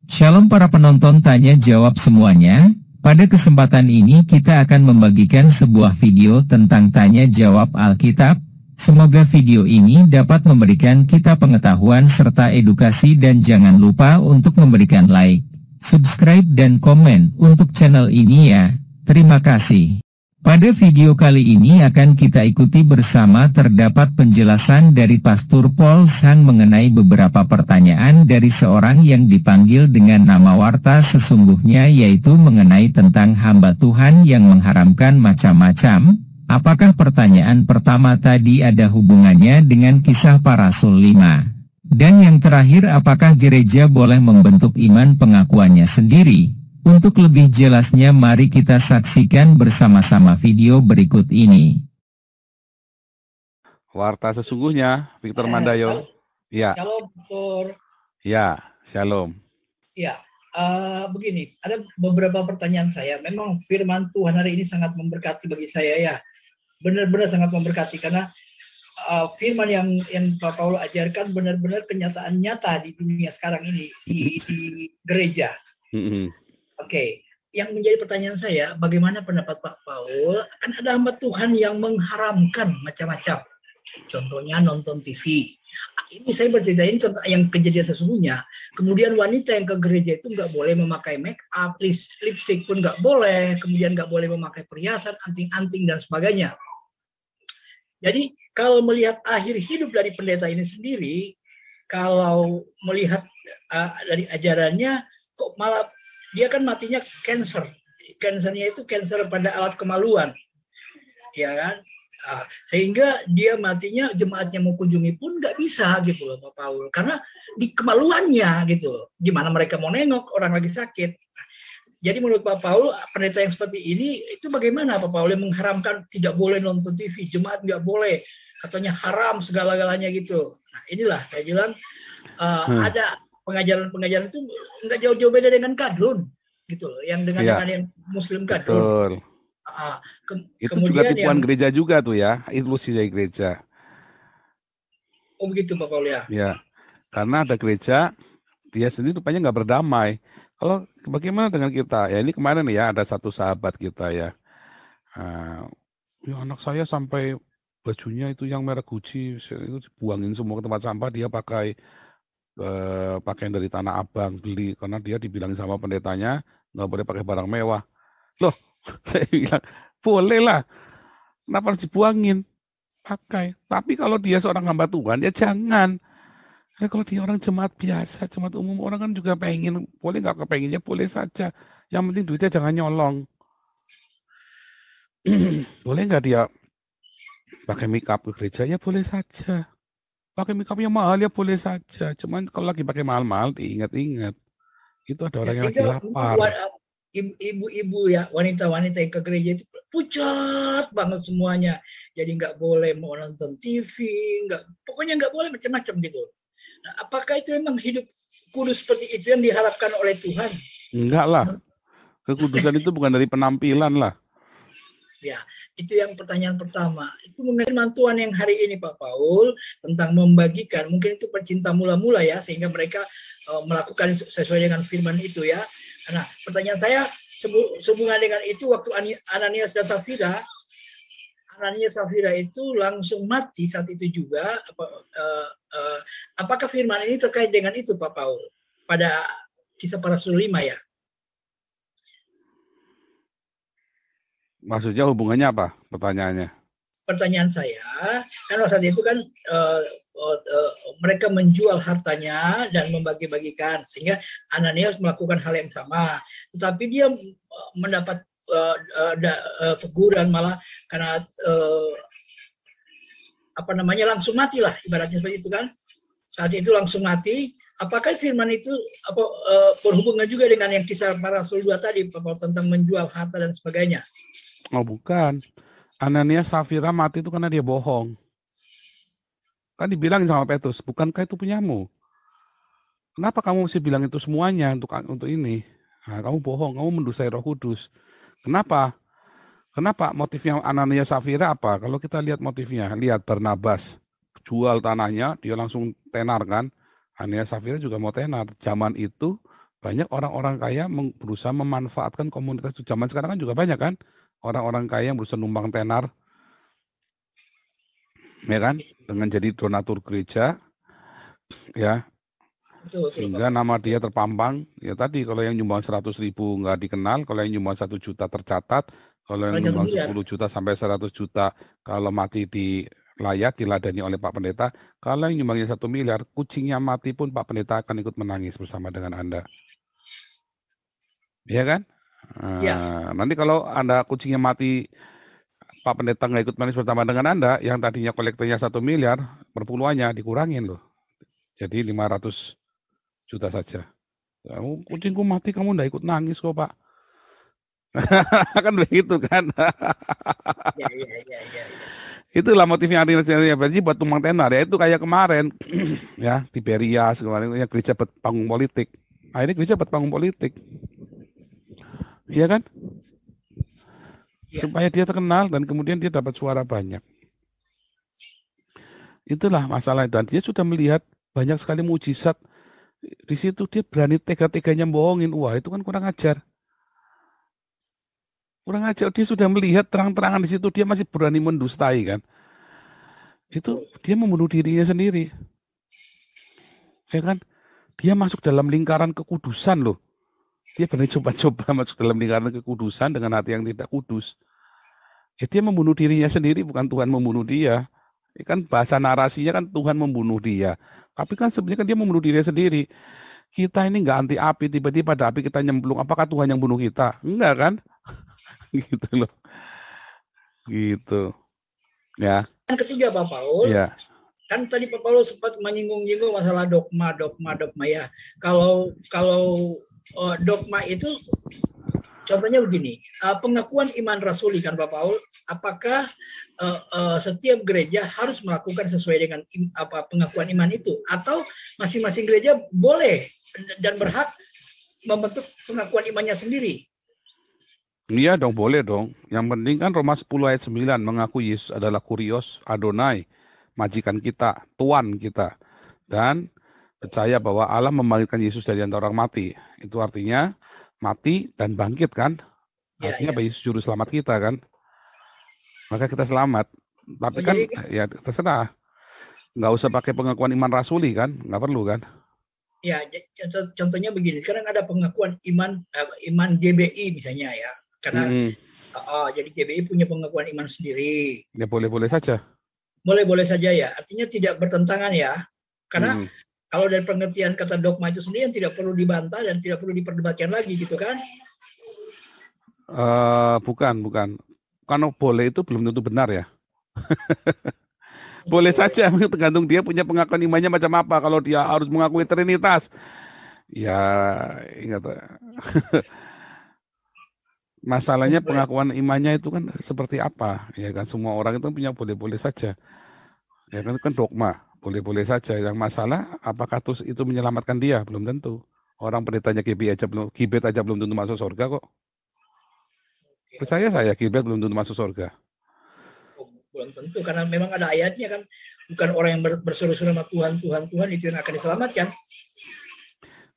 Shalom para penonton tanya jawab semuanya. Pada kesempatan ini kita akan membagikan sebuah video tentang tanya jawab Alkitab. Semoga video ini dapat memberikan kita pengetahuan serta edukasi dan jangan lupa untuk memberikan like, subscribe dan komen untuk channel ini ya. Terima kasih. Pada video kali ini akan kita ikuti bersama terdapat penjelasan dari Pastor Paul Sang mengenai beberapa pertanyaan dari seorang yang dipanggil dengan nama Warta sesungguhnya yaitu mengenai tentang hamba Tuhan yang mengharamkan macam-macam. Apakah pertanyaan pertama tadi ada hubungannya dengan Kisah Para Rasul 5? Dan yang terakhir apakah gereja boleh membentuk iman pengakuannya sendiri? Untuk lebih jelasnya mari kita saksikan bersama-sama video berikut ini. Warta sesungguhnya, Victor Mandayo. Ya. Shalom, Pastor. Ya, shalom. Ya, begini, ada beberapa pertanyaan saya. Memang firman Tuhan hari ini sangat memberkati bagi saya ya. Benar-benar sangat memberkati karena firman yang Pak Paul ajarkan benar-benar kenyataan nyata di dunia sekarang ini di gereja. Oke, yang menjadi pertanyaan saya, bagaimana pendapat Pak Paul? Kan ada hamba Tuhan yang mengharamkan macam-macam. Contohnya nonton TV. Ini saya berceritain tentang yang kejadian sesungguhnya. Kemudian wanita yang ke gereja itu nggak boleh memakai make up, lipstick pun nggak boleh. Kemudian nggak boleh memakai perhiasan, anting-anting dan sebagainya. Jadi kalau melihat akhir hidup dari pendeta ini sendiri, kalau melihat dari ajarannya, kok malah dia kan matinya cancer. Cancernya itu cancer pada alat kemaluan. Ya kan? Sehingga dia matinya jemaatnya mau kunjungi pun nggak bisa gitu loh Pak Paul. Karena di kemaluannya gitu loh. Gimana mereka mau nengok orang lagi sakit. Jadi menurut Pak Paul, pendeta yang seperti ini, itu bagaimana Pak Paul yang mengharamkan tidak boleh nonton TV, jemaat nggak boleh, katanya haram segala-galanya gitu. Nah inilah saya bilang, ada pengajaran-pengajaran itu nggak jauh-jauh beda dengan kadrun gitu loh, yang dengan yang Muslim kadrun. Itu juga tipuan gereja juga tuh ya, ilusi dari gereja. Oh begitu Pak Paul ya? Ya, karena ada gereja dia sendiri rupanya nggak berdamai. Kalau bagaimana dengan kita? Ya ini kemarin ya ada satu sahabat kita ya, ya anak saya sampai bajunya itu yang merek Gucci itu dibuangin semua ke tempat sampah, dia pakai pakaian dari Tanah Abang beli karena dia dibilangin sama pendetanya nggak boleh pakai barang mewah. Loh, saya bilang boleh lah, kenapa harus dibuangin? Pakai. Tapi kalau dia seorang hamba Tuhan ya jangan. Nah, kalau dia orang jemaat biasa, jemaat umum, orang kan juga pengen, boleh nggak kepenginnya, boleh saja. Yang penting duitnya jangan nyolong. Boleh nggak dia pakai make up ke gereja? Ya boleh saja. Pakai make up yang mahal ya boleh saja. Cuman kalau lagi pakai mahal-mahal, ingat-ingat. Itu ada orang yang lagi lapar. Ibu-ibu ya, wanita-wanita yang ke gereja itu pucat banget semuanya. Jadi nggak boleh mau nonton TV, pokoknya nggak boleh macam-macam gitu. Nah, apakah itu memang hidup kudus seperti itu yang diharapkan oleh Tuhan? Enggak lah. Kekudusan itu bukan dari penampilan lah. Ya, itu yang pertanyaan pertama. Itu mengenai firman Tuhan yang hari ini Pak Paul tentang membagikan. Mungkin itu pecinta mula-mula ya, sehingga mereka melakukan sesuai dengan firman itu ya. Nah, pertanyaan saya sehubungan dengan itu waktu Ananias dan Safira. Ananias Safira itu langsung mati saat itu juga. Apakah firman ini terkait dengan itu Pak Paul? Pada Kisah Para Rasul 5 ya? Maksudnya hubungannya apa pertanyaannya? Pertanyaan saya, kan saat itu kan mereka menjual hartanya dan membagi-bagikan. Sehingga Ananias melakukan hal yang sama. Tetapi dia mendapat teguran malah karena langsung mati lah ibaratnya seperti itu kan. Saat itu langsung mati. Apakah firman itu berhubungan juga dengan yang Kisah Para Rasul 2 tadi tentang menjual harta dan sebagainya? Oh bukan. Ananias Safira mati itu karena dia bohong. Kan dibilangin sama Petrus, bukankah itu punyamu? Kenapa kamu mesti bilang itu semuanya untuk ini? Nah, kamu bohong, kamu mendustai Roh Kudus. Kenapa? Kenapa? Motifnya Ananias Safira apa? Kalau kita lihat motifnya, lihat Barnabas jual tanahnya, dia langsung tenar kan. Ananias Safira juga mau tenar. Zaman itu banyak orang-orang kaya berusaha memanfaatkan komunitas itu. Zaman sekarang kan juga banyak kan orang-orang kaya yang berusaha numpang tenar, ya kan, dengan jadi donatur gereja, ya, Betul, sehingga Bapak. nama dia terpampang. Ya tadi kalau yang nyumbang 100.000 nggak dikenal, kalau yang nyumbang 1 juta tercatat, kalau yang Kalau 1 nyumbang miliar. 10 juta sampai 100 juta kalau mati di layak diladani oleh Pak Pendeta. Kalau yang nyumbangnya 1 miliar, kucingnya mati pun Pak Pendeta akan ikut menangis bersama dengan Anda. Iya kan? Ya, Nanti kalau Anda kucingnya mati, Pak Pendeta nggak ikut menangis bersama dengan Anda, yang tadinya kolektornya 1 miliar, perpuluhannya dikurangin loh. Jadi 500 juta saja. Kamu kucingku mati, kamu nggak ikut nangis kok Pak. Kan begitu kan? ya, ya, ya, ya. Itulah motifnya artinya berarti buat tumpang tenar ya. Itu kayak kemarin ya di Berias kemarin ya, gereja buat panggung politik. Akhirnya gereja buat panggung politik. Iya kan? Ya. Supaya dia terkenal dan kemudian dia dapat suara banyak. Itulah masalah. Dan dia sudah melihat banyak sekali mujizat. Di situ dia berani tega-teganya bohongin. Wah, itu kan kurang ajar. Kurang ajar. Dia sudah melihat terang-terangan di situ, dia masih berani mendustai kan. Itu dia membunuh dirinya sendiri. Ya kan? Dia masuk dalam lingkaran kekudusan loh. Dia berani coba-coba masuk dalam lingkaran kekudusan dengan hati yang tidak kudus. Ya, dia membunuh dirinya sendiri, bukan Tuhan membunuh dia. Ya kan bahasa narasinya kan Tuhan membunuh dia. Tapi kan sebenarnya kan dia membunuh dirinya sendiri. Kita ini nggak anti api, tiba-tiba pada api kita nyemplung. Apakah Tuhan yang bunuh kita? Enggak kan? Gitu loh. Gitu. Ya. Yang ketiga, Pak Paul, Ya. kan tadi Pak Paul sempat menyinggung-nyinggung masalah dogma ya. Kalau dogma itu contohnya begini, pengakuan iman rasuli kan Pak Paul, apakah setiap gereja harus melakukan sesuai dengan pengakuan iman itu, atau masing-masing gereja boleh dan berhak membentuk pengakuan imannya sendiri? Iya dong, boleh dong. Yang penting kan Roma 10 ayat 9 mengaku Yesus adalah Kurios Adonai, majikan kita, Tuan kita. Dan percaya bahwa Allah membangkitkan Yesus dari antara orang mati. Itu artinya mati dan bangkit kan? Artinya bahwa Yesus juru selamat kita kan? Maka kita selamat. Tapi kan ya terserah. Nggak usah pakai pengakuan iman rasuli kan? Nggak perlu kan? Ya, contohnya begini. Sekarang ada pengakuan iman GBI misalnya ya. Karena jadi GBI punya pengakuan iman sendiri. Ya boleh-boleh saja. Boleh-boleh saja ya. Artinya tidak bertentangan ya. Karena kalau dari pengertian kata dogma itu sendiri yang tidak perlu dibantah dan tidak perlu diperdebatkan lagi gitu kan? Bukan. Kalau boleh itu belum tentu benar ya. Boleh saja, tergantung dia punya pengakuan imannya macam apa. Kalau dia harus mengakui Trinitas, ya ingat. Masalahnya pengakuan imannya itu kan seperti apa, ya kan? Semua orang itu punya boleh-boleh saja. Ya kan, kan dogma, boleh-boleh saja. Yang masalah apakah terus itu menyelamatkan dia? Belum tentu. Orang pendetanya Gibet aja belum tentu masuk surga kok. Percaya saya, Gibet belum tentu masuk surga. Belum tentu, karena memang ada ayatnya kan, bukan orang yang berseru-seru sama Tuhan itu yang akan diselamatkan.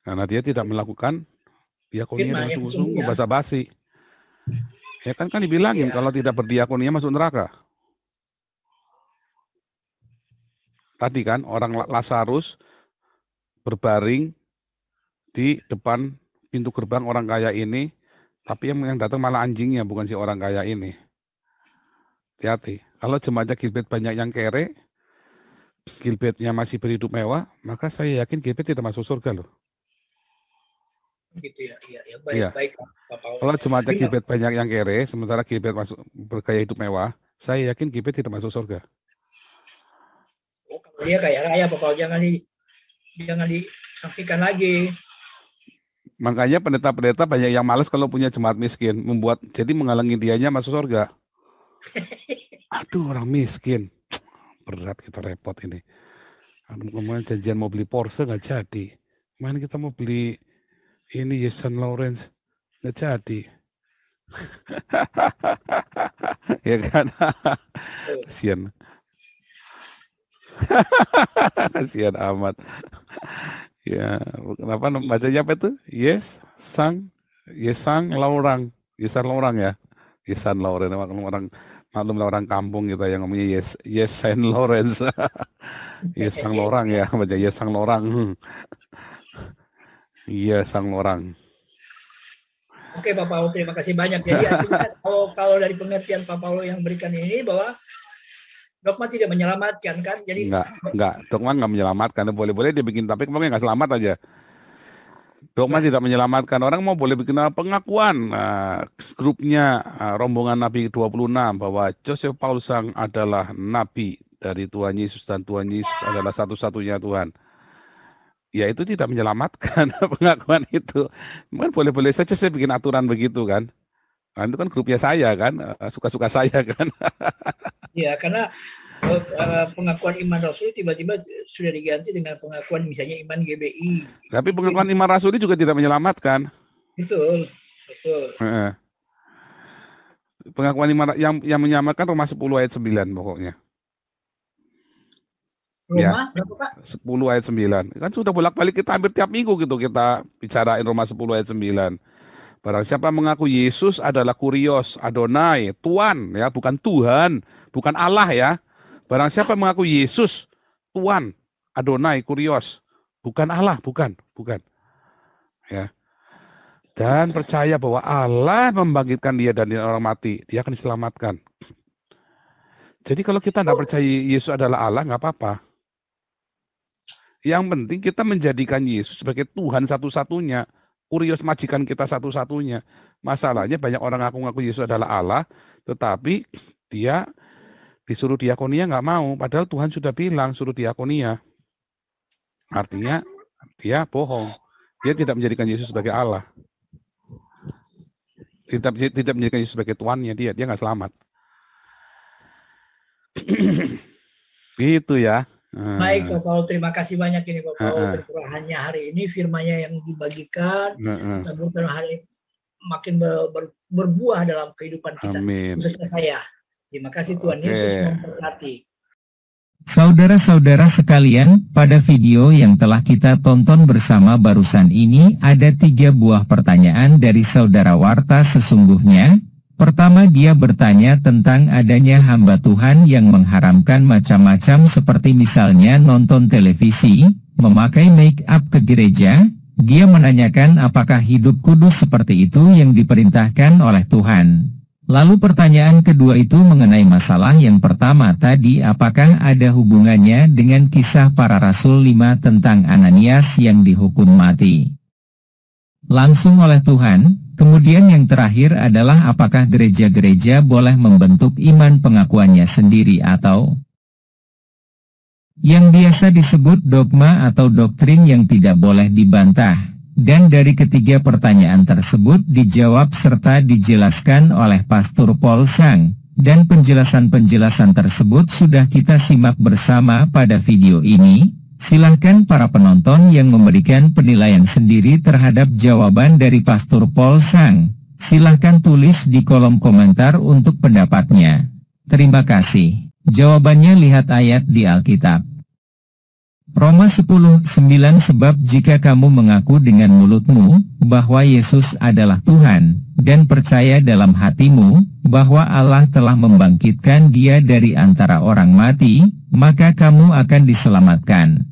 Karena dia tidak melakukan diakonia dengan sungguh-sungguh, basa-basi. Ya kan dibilangin kalau tidak berdiakonia masuk neraka. Tadi kan orang Lazarus berbaring di depan pintu gerbang orang kaya ini, tapi yang datang malah anjingnya, bukan si orang kaya ini. Hati-hati. Kalau jemaatnya Gilbert banyak yang kere, Gilbertnya masih berhidup mewah, maka saya yakin Gilbert tidak masuk surga loh. Gitu ya, baik. Kalau jemaatnya Gilbert banyak yang kere, sementara Gilbert masuk bergaya hidup mewah, saya yakin Gilbert tidak masuk surga. Kalau dia kaya raya, Bapak, jangan disaksikan lagi. Makanya pendeta-pendeta banyak yang malas kalau punya jemaat miskin, jadi menghalangi dianya masuk surga. Aduh, orang miskin, berat, kita repot ini. Kemarin janjian mau beli Porsche nggak jadi. Kemarin kita mau beli ini Saint Lawrence nggak jadi. Ya kan? Kasian. Kasian amat. Ya, apa bacanya apa itu? Yesang Laurang ya. Yesan Lawrence, maklum orang kampung gitu yang ngomongnya Saint Lawrence. Yesang Lorang ya, baca Yesang Lorang. Iya, Sang Lorang. Oke Pak Paul, terima kasih banyak. Jadi kalau dari pengertian Pak Paul yang berikan ini bahwa dogma tidak menyelamatkan kan? Jadi enggak, dogma nggak menyelamatkan. Boleh-boleh dia bikin tapi kemarin nggak selamat aja. Dogma tidak menyelamatkan. Orang mau boleh bikin pengakuan grupnya rombongan Nabi 26 bahwa Joseph Paul Sang adalah Nabi dari Tuhan Yesus dan Tuhan Yesus adalah satu-satunya Tuhan. Ya itu tidak menyelamatkan pengakuan itu. Mungkin boleh-boleh saja saya bikin aturan begitu kan. Nah, itu kan grupnya saya kan, suka-suka saya kan. Ya karena pengakuan iman Rasul tiba-tiba sudah diganti dengan pengakuan misalnya iman GBI. Tapi pengakuan iman Rasul juga tidak menyelamatkan. Betul. Pengakuan iman yang menyelamatkan Roma 10 ayat 9 pokoknya. Roma, berapa Pak? 10 ayat 9. Kan sudah bolak-balik kita hampir tiap minggu gitu kita bicarain Roma 10 ayat 9. Barang siapa mengaku Yesus adalah Kurios, Adonai, Tuhan ya, bukan Tuhan, bukan Allah ya. Barang siapa mengaku Yesus, Tuhan, Adonai, Kurios, bukan Allah, bukan. Ya. Dan percaya bahwa Allah membangkitkan dia dari orang mati, dia akan diselamatkan. Jadi kalau kita tidak percaya Yesus adalah Allah, nggak apa-apa. Yang penting kita menjadikan Yesus sebagai Tuhan satu-satunya, Kurios majikan kita satu-satunya. Masalahnya banyak orang ngaku-ngaku Yesus adalah Allah, tetapi dia disuruh diakonia nggak mau, padahal Tuhan sudah bilang suruh diakonia. Artinya dia bohong. Dia tidak menjadikan Yesus sebagai Allah. Tidak menjadikan Yesus sebagai Tuannya, dia nggak selamat. Gitu ya. Baik Pak Paul, terima kasih banyak ini Pak Paul. Terkurahannya hari ini firman-Nya yang dibagikan, kita berdoa hari makin berbuah dalam kehidupan kita. Amin. Khususnya saya. Terima kasih Tuhan Yesus memberkati. Saudara-saudara sekalian, pada video yang telah kita tonton bersama barusan ini ada 3 buah pertanyaan dari saudara Warta sesungguhnya. Pertama, dia bertanya tentang adanya hamba Tuhan yang mengharamkan macam-macam seperti misalnya nonton televisi, memakai make up ke gereja. Dia menanyakan apakah hidup kudus seperti itu yang diperintahkan oleh Tuhan. Lalu pertanyaan kedua itu mengenai masalah yang pertama tadi, apakah ada hubungannya dengan kisah para rasul 5 tentang Ananias yang dihukum mati langsung oleh Tuhan. Kemudian yang terakhir adalah apakah gereja-gereja boleh membentuk iman pengakuannya sendiri atau yang biasa disebut dogma atau doktrin yang tidak boleh dibantah. Dan dari ketiga pertanyaan tersebut dijawab serta dijelaskan oleh Pastor Paul Sang. Dan penjelasan-penjelasan tersebut sudah kita simak bersama pada video ini. Silahkan para penonton yang memberikan penilaian sendiri terhadap jawaban dari Pastor Paul Sang. Silahkan tulis di kolom komentar untuk pendapatnya. Terima kasih. Jawabannya lihat ayat di Alkitab. Roma 10:9 sebab jika kamu mengaku dengan mulutmu bahwa Yesus adalah Tuhan, dan percaya dalam hatimu bahwa Allah telah membangkitkan dia dari antara orang mati, maka kamu akan diselamatkan.